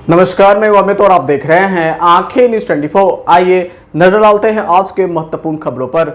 नमस्कार, मैं अमित और आप देख रहे हैं आंखें न्यूज 24। आइए नजर डालते हैं आज के महत्वपूर्ण खबरों पर।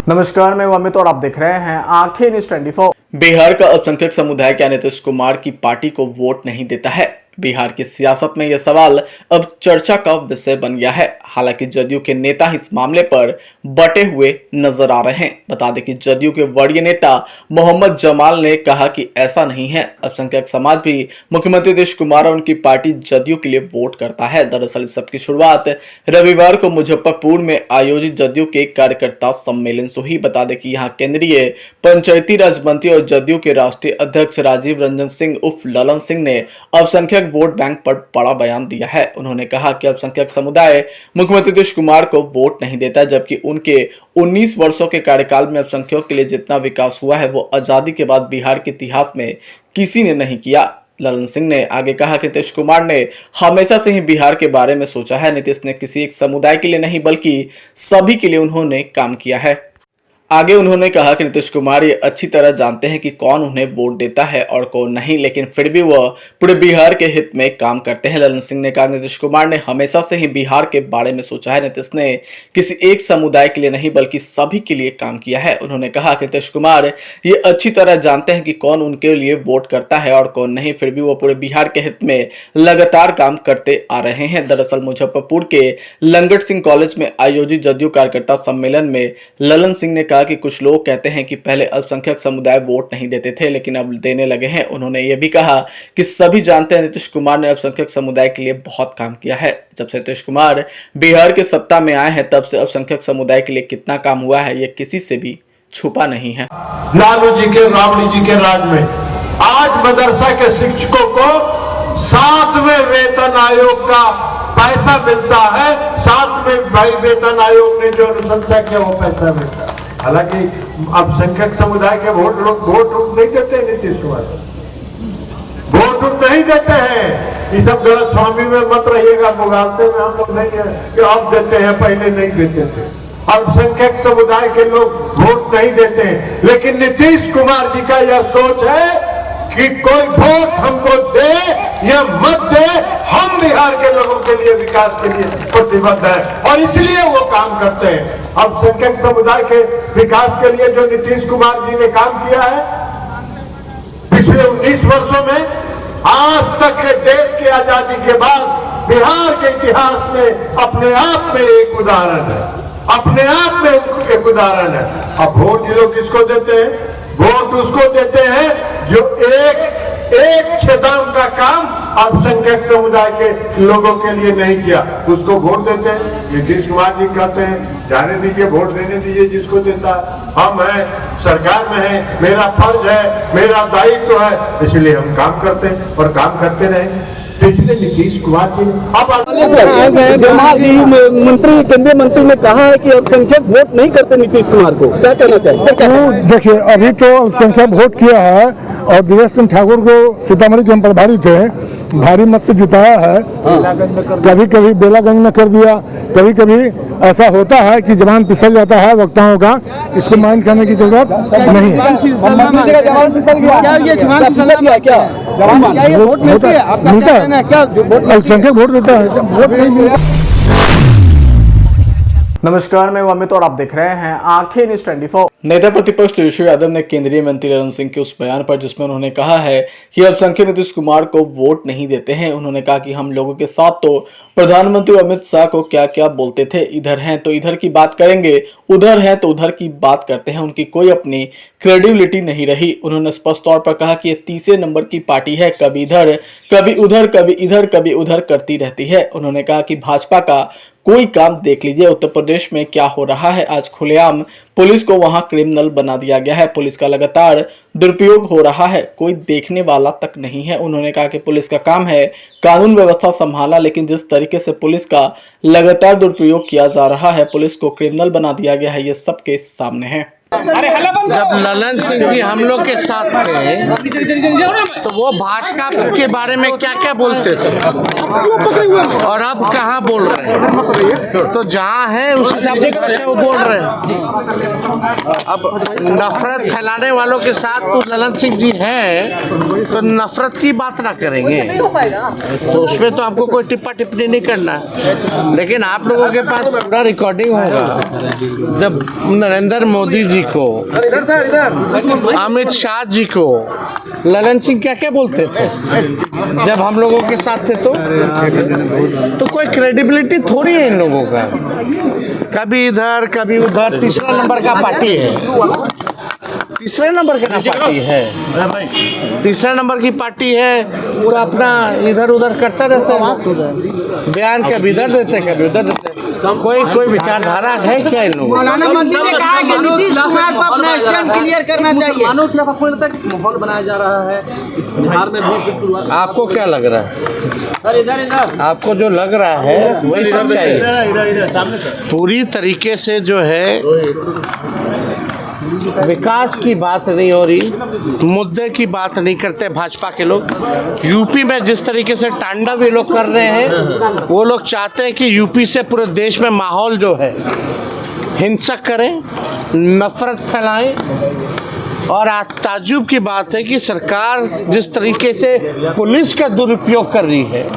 नमस्कार, मैं अमित और आप देख रहे हैं आंखें न्यूज 24। बिहार का अल्पसंख्यक समुदाय क्या नीतीश कुमार की पार्टी को वोट नहीं देता है? बिहार की सियासत में यह सवाल अब चर्चा का विषय बन गया है। हालांकि जदयू के नेता इस मामले पर बटे हुए नजर आ रहे हैं। बता दें कि जदयू के वरीय नेता मोहम्मद जमाल ने कहा कि ऐसा नहीं है। अल्पसंख्यक समाज भी मुख्यमंत्री नीतीश कुमार और उनकी पार्टी जदयू के लिए वोट करता है। दरअसल इस सबकी शुरुआत रविवार को मुजफ्फरपुर में आयोजित जदयू के कार्यकर्ता सम्मेलन से हुई। बता दें कि यहाँ केंद्रीय पंचायती राज मंत्री और जदयू के राष्ट्रीय अध्यक्ष राजीव रंजन सिंह उर्फ ललन सिंह ने अल्पसंख्यक वोट बैंक पर बड़ा बयान दिया है। उन्होंने कहा कि अल्पसंख्यक समुदाय मुख्यमंत्री नीतीश कुमार को वोट नहीं देता, जबकि उनके 19 वर्षों के कार्यकाल में अल्पसंख्यकों के लिए जितना विकास हुआ है वो आजादी के बाद बिहार के इतिहास में किसी ने नहीं किया। ललन सिंह ने आगे कहा कि नीतीश कुमार ने हमेशा से ही बिहार के बारे में सोचा है। नीतीश ने किसी एक समुदाय के लिए नहीं बल्कि सभी के लिए उन्होंने काम किया है। आगे उन्होंने कहा कि नीतीश कुमार ये अच्छी तरह जानते हैं कि कौन उन्हें वोट देता है और कौन नहीं, लेकिन फिर भी वह पूरे बिहार के हित में काम करते हैं। ललन सिंह ने कहा नीतीश कुमार ने हमेशा से ही बिहार के बारे में सोचा है। नीतीश ने किसी एक समुदाय के लिए नहीं बल्कि सभी के लिए काम किया है। उन्होंने कहा कि नीतीश कुमार ये अच्छी तरह जानते हैं कि कौन उनके लिए वोट करता है और कौन नहीं, फिर भी वो पूरे बिहार के हित में लगातार काम करते आ रहे हैं। दरअसल मुजफ्फरपुर के लंगट सिंह कॉलेज में आयोजित जदयू कार्यकर्ता सम्मेलन में ललन सिंह ने कि कुछ लोग कहते हैं कि पहले अल्पसंख्यक समुदाय वोट नहीं देते थे लेकिन अब देने लगे हैं। उन्होंने यह भी कहा कि सभी जानते हैं नीतीश कुमार ने अल्पसंख्यक समुदाय के लिए बहुत काम किया है। जब से नीतीश कुमार बिहार के सत्ता में आए हैं तब से अल्पसंख्यक समुदाय के लिए कितना काम हुआ है यह किसी से भी छुपा नहीं है। लालू जी के राबड़ी जी के राज में आज मदरसा के शिक्षकों को 7वें वेतन आयोग का पैसा मिलता है। 7वें वेतन आयोग ने जो अनुशंसा किया वो पैसा मिलता है। हालांकि अल्पसंख्यक समुदाय के वोट नहीं देते नीतीश कुमार, वोट नहीं देते हैं। ये सब गलत फहमी में मत रहिएगा। मुगालते में हम लोग नहीं है कि अब देते हैं, पहले नहीं देते थे। अल्पसंख्यक समुदाय के लोग वोट नहीं देते हैं, लेकिन नीतीश कुमार जी का यह सोच है कि कोई वोट हमको दे या मत दे, हम बिहार के लोगों के लिए विकास के लिए प्रतिबद्ध है और इसलिए वो काम करते हैं। अल्पसंख्यक समुदाय के विकास के लिए जो नीतीश कुमार जी ने काम किया है पिछले 19 वर्षों में, आज तक के देश की आजादी के बाद बिहार के इतिहास में अपने आप में एक उदाहरण है, अपने आप में एक उदाहरण है। अब वोट ये लोग किसको देते हैं? वोट उसको देते हैं जो एक क्षेत्र का काम अल्पसंख्यक समुदाय के लोगों के लिए नहीं किया, उसको वोट देते हैं। नीतीश कुमार जी कहते हैं जाने दीजिए, वोट देने दीजिए जिसको देता है। हम हैं, सरकार में है, मेरा फर्ज है, मेरा दायित्व है, इसलिए हम काम करते हैं और काम करते रहेंगे। इसलिए नीतीश कुमार जी जमाल जी मंत्री, केंद्रीय मंत्री ने कहा है कि अल्पसंख्यक वोट नहीं करते नीतीश कुमार को, क्या कहना चाहिए? देखिए, अभी तो अल्पसंख्यक वोट किया है और दिनेश सिंह ठाकुर को सीतामढ़ी के हम प्रभारी थे, भारी मत से जिताया है। कभी कभी बेलागंज में कर दिया, कभी कभी ऐसा होता है कि जवान फिसल जाता है वक्ताओं का, इसको माइंड करने की जरूरत नहीं है। अल्पसंख्यक वोट देता है, वोट नहीं मिला। नमस्कार, मैं अमित और आप देख रहे हैं आंखें न्यूज 24। नेता प्रतिपक्ष तेजस्वी यादव ने केंद्रीय मंत्री ललन सिंह के उस बयान पर जिसमें उन्होंने कहा है कि अल्पसंख्यक नीतीश कुमार को वोट नहीं देते हैं। उन्होंने कहा कि हम लोगों के साथ तो प्रधानमंत्री अमित शाह को क्या क्या बोलते थे, इधर हैं तो इधर की बात करेंगे, उधर हैं तो उधर की बात करते हैं। उनकी कोई अपनी क्रेडिबिलिटी नहीं रही। उन्होंने स्पष्ट तौर पर कहा कि ये तीसरे नंबर की पार्टी है, कभी इधर कभी उधर, कभी इधर कभी उधर करती रहती है। उन्होंने कहा कि भाजपा का कोई काम देख लीजिए, उत्तर प्रदेश में क्या हो रहा है। आज खुलेआम पुलिस को वहां क्रिमिनल बना दिया गया है। पुलिस का लगातार दुरुपयोग हो रहा है, कोई देखने वाला तक नहीं है। उन्होंने कहा कि पुलिस का काम है कानून व्यवस्था संभालना, लेकिन जिस तरीके से पुलिस का लगातार दुरुपयोग किया जा रहा है, पुलिस को क्रिमिनल बना दिया गया है, ये सबके सामने है। जब ललन सिंह जी हम लोग के साथ थे तो वो भाजपा के बारे में क्या क्या बोलते थे और अब कहाँ बोल रहे हैं। तो जहाँ है उस हिसाब से वो बोल रहे हैं। अब नफरत फैलाने वालों के साथ तो ललन सिंह जी हैं तो नफरत की बात ना करेंगे तो उसमें तो आपको कोई टिप्पा टिप्पणी नहीं करना है। लेकिन आप लोगों के पास पूरा रिकॉर्डिंग होगा जब नरेंद्र मोदी जी को, अमित शाह जी को ललन सिंह क्या क्या बोलते थे जब हम लोगों के साथ थे तो कोई क्रेडिबिलिटी थोड़ी है इन लोगों का। कभी इधर कभी उधर, तीसरा नंबर का पार्टी है, तीसरे नंबर का पार्टी है, तीसरा नंबर की पार्टी है तो अपना इधर उधर करता रहता है, बयान कभी इधर देते कभी उधर देते। कोई विचारधारा है क्या इन लोगों? मौलाना मंदिर ने कहा कि नीतीश कुमार को अपना स्टैंड क्लियर करना चाहिए। मानव खिलाफ आपको लगता है कि माहौल बनाया जा रहा है इस बिहार में भी शुरुआत? आपको क्या लग रहा है? आपको जो लग रहा है वही सच्चाई है। पूरी तरीके से जो है विकास की बात नहीं हो रही, मुद्दे की बात नहीं करते भाजपा के लोग। यूपी में जिस तरीके से तांडव ये लोग कर रहे हैं, वो लोग चाहते हैं कि यूपी से पूरे देश में माहौल जो है हिंसक करें, नफरत फैलाएं। और ताज्जुब की बात है कि सरकार जिस तरीके से पुलिस का दुरुपयोग कर रही है,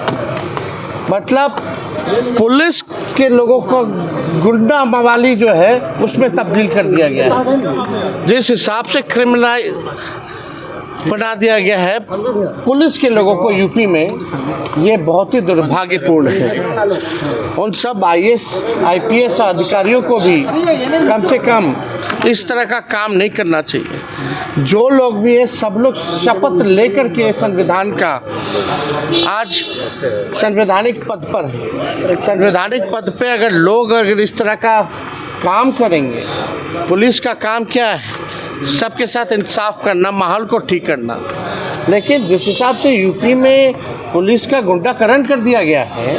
मतलब पुलिस के लोगों को गुंडा मवाली जो है उसमें तब्दील कर दिया गया है। जिस हिसाब से क्रिमिनल बना दिया गया है पुलिस के लोगों को यूपी में, ये बहुत ही दुर्भाग्यपूर्ण है। उन सब IAS IPS अधिकारियों को भी कम से कम इस तरह का काम नहीं करना चाहिए। जो लोग भी है सब लोग शपथ लेकर के संविधान का आज संवैधानिक पद पर है। संवैधानिक पद पे अगर इस तरह का काम करेंगे, पुलिस का काम क्या है? सबके साथ इंसाफ करना, माहौल को ठीक करना। लेकिन जिस हिसाब से यूपी में पुलिस का गुंडाकरण कर दिया गया है,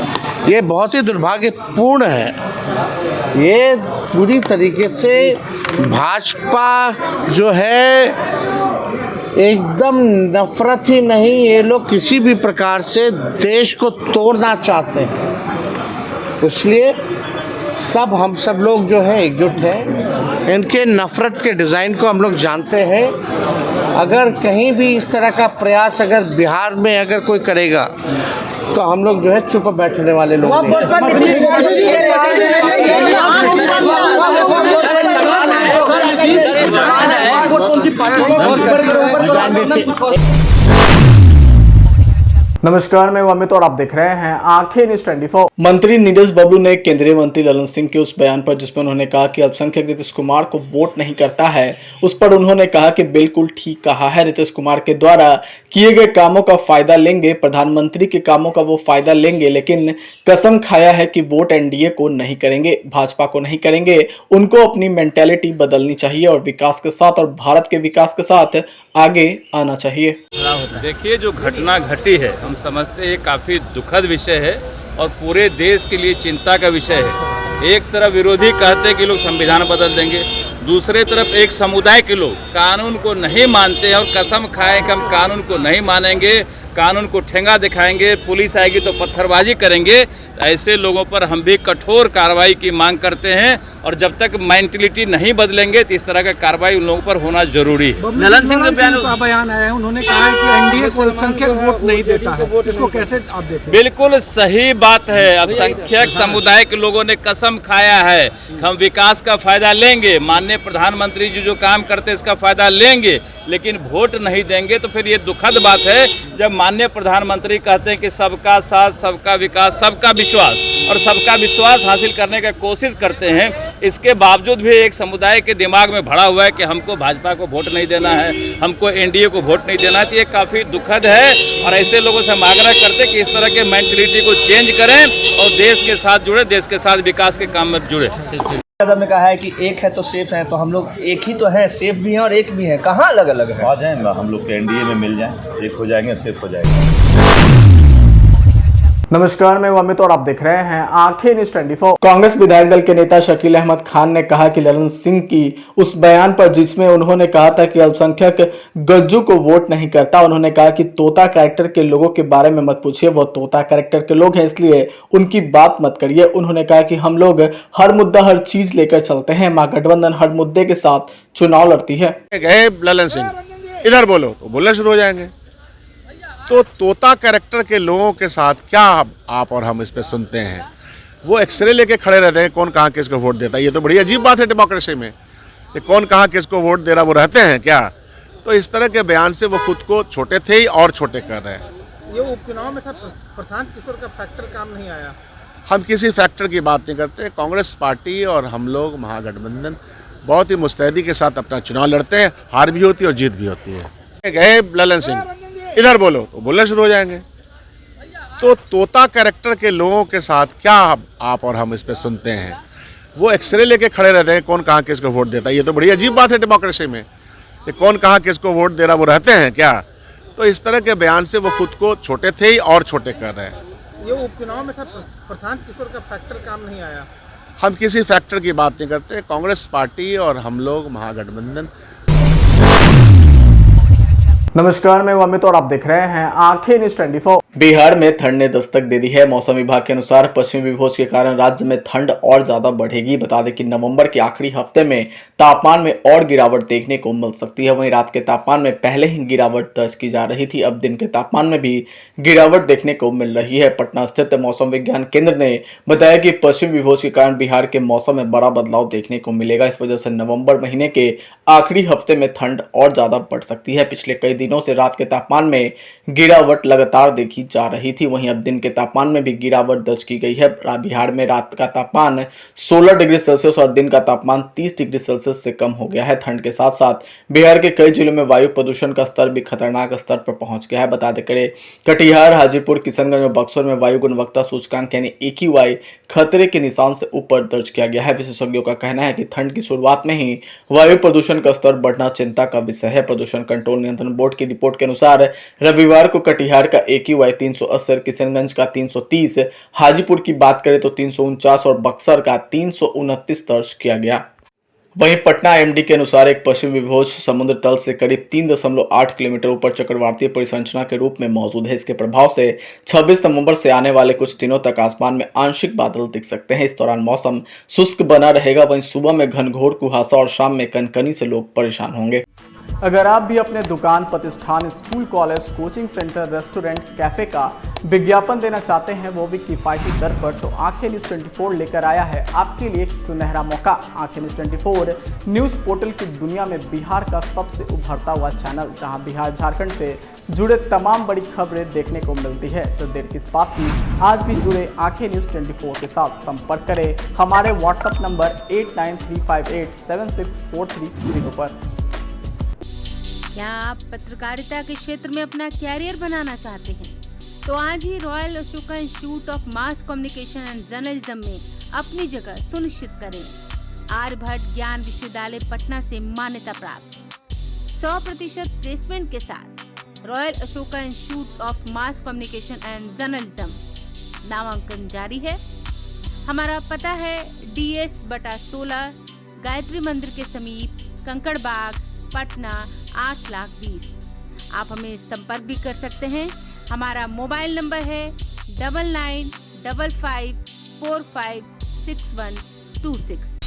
ये बहुत ही दुर्भाग्यपूर्ण है। ये पूरी तरीके से भाजपा जो है एकदम नफरत ही नहीं, ये लोग किसी भी प्रकार से देश को तोड़ना चाहते हैं। इसलिए हम सब लोग जो है एकजुट हैं। इनके नफरत के डिज़ाइन को हम लोग जानते हैं। अगर कहीं भी इस तरह का प्रयास अगर बिहार में अगर कोई करेगा तो हम लोग जो है चुप बैठने वाले लोग नमस्कार, मैं अमित और आप देख रहे हैं आंखें न्यूज़ 24। मंत्री नीरज बबलू ने केंद्रीय मंत्री ललन सिंह के उस बयान पर जिसमें उन्होंने कहा कि अल्पसंख्यक नीतीश कुमार को वोट नहीं करता है, उस पर उन्होंने कहा कि बिल्कुल ठीक कहा है। नीतीश कुमार के द्वारा किए गए कामों का फायदा लेंगे, प्रधानमंत्री के कामों का वो फायदा लेंगे, लेकिन कसम खाया है कि वोट एनडीए को नहीं करेंगे, भाजपा को नहीं करेंगे। उनको अपनी मेंटेलिटी बदलनी चाहिए और विकास के साथ और भारत के विकास के साथ आगे आना चाहिए। देखिए, जो घटना घटी है हम समझते हैं ये काफ़ी दुखद विषय है और पूरे देश के लिए चिंता का विषय है। एक तरफ विरोधी कहते हैं कि लोग संविधान बदल देंगे, दूसरे तरफ एक समुदाय के लोग कानून को नहीं मानते हैं और कसम खाएं कि हम कानून को नहीं मानेंगे, कानून को ठेंगा दिखाएंगे, पुलिस आएगी तो पत्थरबाजी करेंगे। ऐसे लोगों पर हम भी कठोर कार्रवाई की मांग करते हैं और जब तक मेंटलिटी नहीं बदलेंगे तो इस तरह का कार्रवाई उन लोगों पर होना जरूरी है। ललन सिंह का बयान आया है, उन्होंने कहा है कि एनडीए को अल्पसंख्यक वोट नहीं देता है, इसको कैसे आप देखते हैं? बिल्कुल सही बात है। अल्पसंख्यक समुदाय के लोगों ने कसम खाया है कि हम विकास का फायदा लेंगे, माननीय प्रधानमंत्री जी जो काम करते हैं इसका फायदा लेंगे, लेकिन वोट नहीं देंगे। तो फिर ये दुखद बात है जब माननीय प्रधानमंत्री कहते हैं कि सबका साथ, सबका विकास, सबका विश्वास, और सबका विश्वास हासिल करने की कोशिश करते हैं। इसके बावजूद भी एक समुदाय के दिमाग में भरा हुआ है कि हमको भाजपा को वोट नहीं देना है, हमको एनडीए को वोट नहीं देना है। तो ये काफ़ी दुखद है और ऐसे लोगों से हम आग्रह करते हैं कि इस तरह के मेंटलिटी को चेंज करें और देश के साथ जुड़े, देश के साथ विकास के काम में जुड़े। कदम ने कहा है कि एक है तो सेफ है, तो हम लोग एक ही तो है, सेफ भी हैं और एक भी है, कहाँ अलग अलग है? आ जाएंगे हम लोग के एनडीए में मिल जाएं, एक हो जाएंगे, सेफ हो जाएंगे। नमस्कार, मैं अमित और आप देख रहे हैं आंखें न्यूज 24। कांग्रेस विधायक दल के नेता शकील अहमद खान ने कहा कि ललन सिंह की उस बयान पर जिसमें उन्होंने कहा था कि अल्पसंख्यक गज्जू को वोट नहीं करता, उन्होंने कहा कि तोता कैरेक्टर के लोगों के बारे में मत पूछिए, वो तोता कैरेक्टर के लोग हैं, इसलिए उनकी बात मत करिए। उन्होंने कहा कि हम लोग हर मुद्दा हर चीज लेकर चलते हैं, महागठबंधन हर मुद्दे के साथ चुनाव लड़ती है। गए ललन सिंह इधर बोलो तो बोलना शुरू हो जाएंगे। तो तोता कैरेक्टर के लोगों के साथ क्या आप और हम इस पे सुनते हैं, वो एक्सरे लेके खड़े रहते हैं कौन कहाँ किसको वोट देता है। ये तो बड़ी अजीब बात है डेमोक्रेसी में, कि कौन कहाँ किसको वोट दे रहा वो रहते हैं क्या। तो इस तरह के बयान से वो खुद को छोटे थे ही और छोटे कर रहे हैं। ये उपचुनाव में सर प्रशांत किशोर का फैक्टर काम नहीं आया। हम किसी फैक्टर की बात नहीं करते। कांग्रेस पार्टी और हम लोग महागठबंधन बहुत ही मुस्तैदी के साथ अपना चुनाव लड़ते हैं, हार भी होती है और जीत भी होती है। गए ललन सिंह इधर बोलो तो बोलना शुरू हो जाएंगे। तो तोता कैरेक्टर के लोगों के साथ क्या आप और हम इस पे सुनते हैं, वो एक्सरे लेके खड़े रहते हैं कौन कहाँ किसको वोट देता है। ये तो बड़ी अजीब बात है डेमोक्रेसी में, कि कौन कहाँ किसको वोट दे रहा वो रहते हैं क्या। तो इस तरह के बयान से वो खुद को छोटे थे ही और छोटे कर रहे हैं। ये उपचुनाव में सर प्रशांत किशोर का फैक्टर काम नहीं आया। हम किसी फैक्टर की बात नहीं करते। कांग्रेस पार्टी और हम लोग महागठबंधन। नमस्कार, मैं अमित और आप देख रहे हैं आंखें न्यूज 24। बिहार में ठंड ने दस्तक दे दी है। मौसम विभाग के अनुसार पश्चिमी विक्षोभ के कारण राज्य में ठंड और ज्यादा बढ़ेगी। बता दें कि नवंबर के आखिरी हफ्ते में तापमान में और गिरावट देखने को मिल सकती है। वहीं रात के तापमान में पहले ही गिरावट दर्ज की जा रही थी, अब दिन के तापमान में भी गिरावट देखने को मिल रही है। पटना स्थित मौसम विज्ञान केंद्र ने बताया कि पश्चिमी विक्षोभ के कारण बिहार के मौसम में बड़ा बदलाव देखने को मिलेगा। इस वजह से नवंबर महीने के आखिरी हफ्ते में ठंड और ज्यादा बढ़ सकती है। पिछले कई दिनों से रात के तापमान में गिरावट लगातार देखी जा रही थी, वहीं अब दिन के तापमान में भी गिरावट दर्ज की गई है। बिहार में रात का तापमान 16 डिग्री सेल्सियस और दिन का तापमान 30 डिग्री सेल्सियस से कम हो गया है। ठंड के साथ साथ बिहार के कई जिलों में वायु प्रदूषण का स्तर भी खतरनाक स्तर पर पहुंच गया है। बता दें कटिहार, हाजीपुर, किशनगंज और बक्सर में वायु गुणवत्ता सूचकांक यानी AQI खतरे के निशान से ऊपर दर्ज किया गया है। विशेषज्ञों का कहना है कि ठंड की शुरुआत में ही वायु प्रदूषण का स्तर बढ़ना चिंता का विषय है। प्रदूषण कंट्रोल नियंत्रण बोर्ड की रिपोर्ट के अनुसार रविवार को कटिहार का AQI 380, किशनगंज का 330, हाजीपुर की बात करें तो 349 और बक्सर का 329 दर्ज किया गया। वहीं पटना MD के अनुसार एक पश्चिम विक्षोभ समुद्र तल से करीब 3.8 किलोमीटर ऊपर चक्रवातीय परिसंरचना के रूप में मौजूद है। इसके प्रभाव से 26 नवंबर से आने वाले कुछ दिनों तक आसमान में आंशिक बादल दिख सकते हैं। इस दौरान मौसम शुष्क बना रहेगा। वहीं सुबह में घनघोर कुहासा और शाम में कनकनी से लोग परेशान होंगे। अगर आप भी अपने दुकान, प्रतिष्ठान, school, college, coaching centre, restaurant, cafe का विज्ञापन देना चाहते हैं, वो भी किफायती दर पर, तो आंखें न्यूज 24 लेकर आया है आपके लिए एक सुनहरा मौका। आंखें न्यूज 24 न्यूज पोर्टल की दुनिया में बिहार का सबसे उभरता हुआ चैनल, जहां बिहार झारखंड से जुड़े तमाम बड़ी खबरें देखने को मिलती है। तो देर किस बात की, आज भी जुड़े आंखें न्यूज 24 के साथ। संपर्क करें हमारे व्हाट्सएप नंबर 8935876430 पर। क्या आप पत्रकारिता के क्षेत्र में अपना कैरियर बनाना चाहते हैं? तो आज ही royal Ashoka institute of mass communication and journalism में अपनी जगह सुनिश्चित करें। आर्यभट्ट ज्ञान विश्वविद्यालय पटना से मान्यता प्राप्त 100% प्लेसमेंट के साथ royal Ashoka institute of mass communication and journalism नामांकन जारी है। हमारा पता है DS/16 गायत्री मंदिर के समीप, कंकड़ बाग, पटना 8,20,000। आप हमें संपर्क भी कर सकते हैं। हमारा मोबाइल नंबर है 9955456126।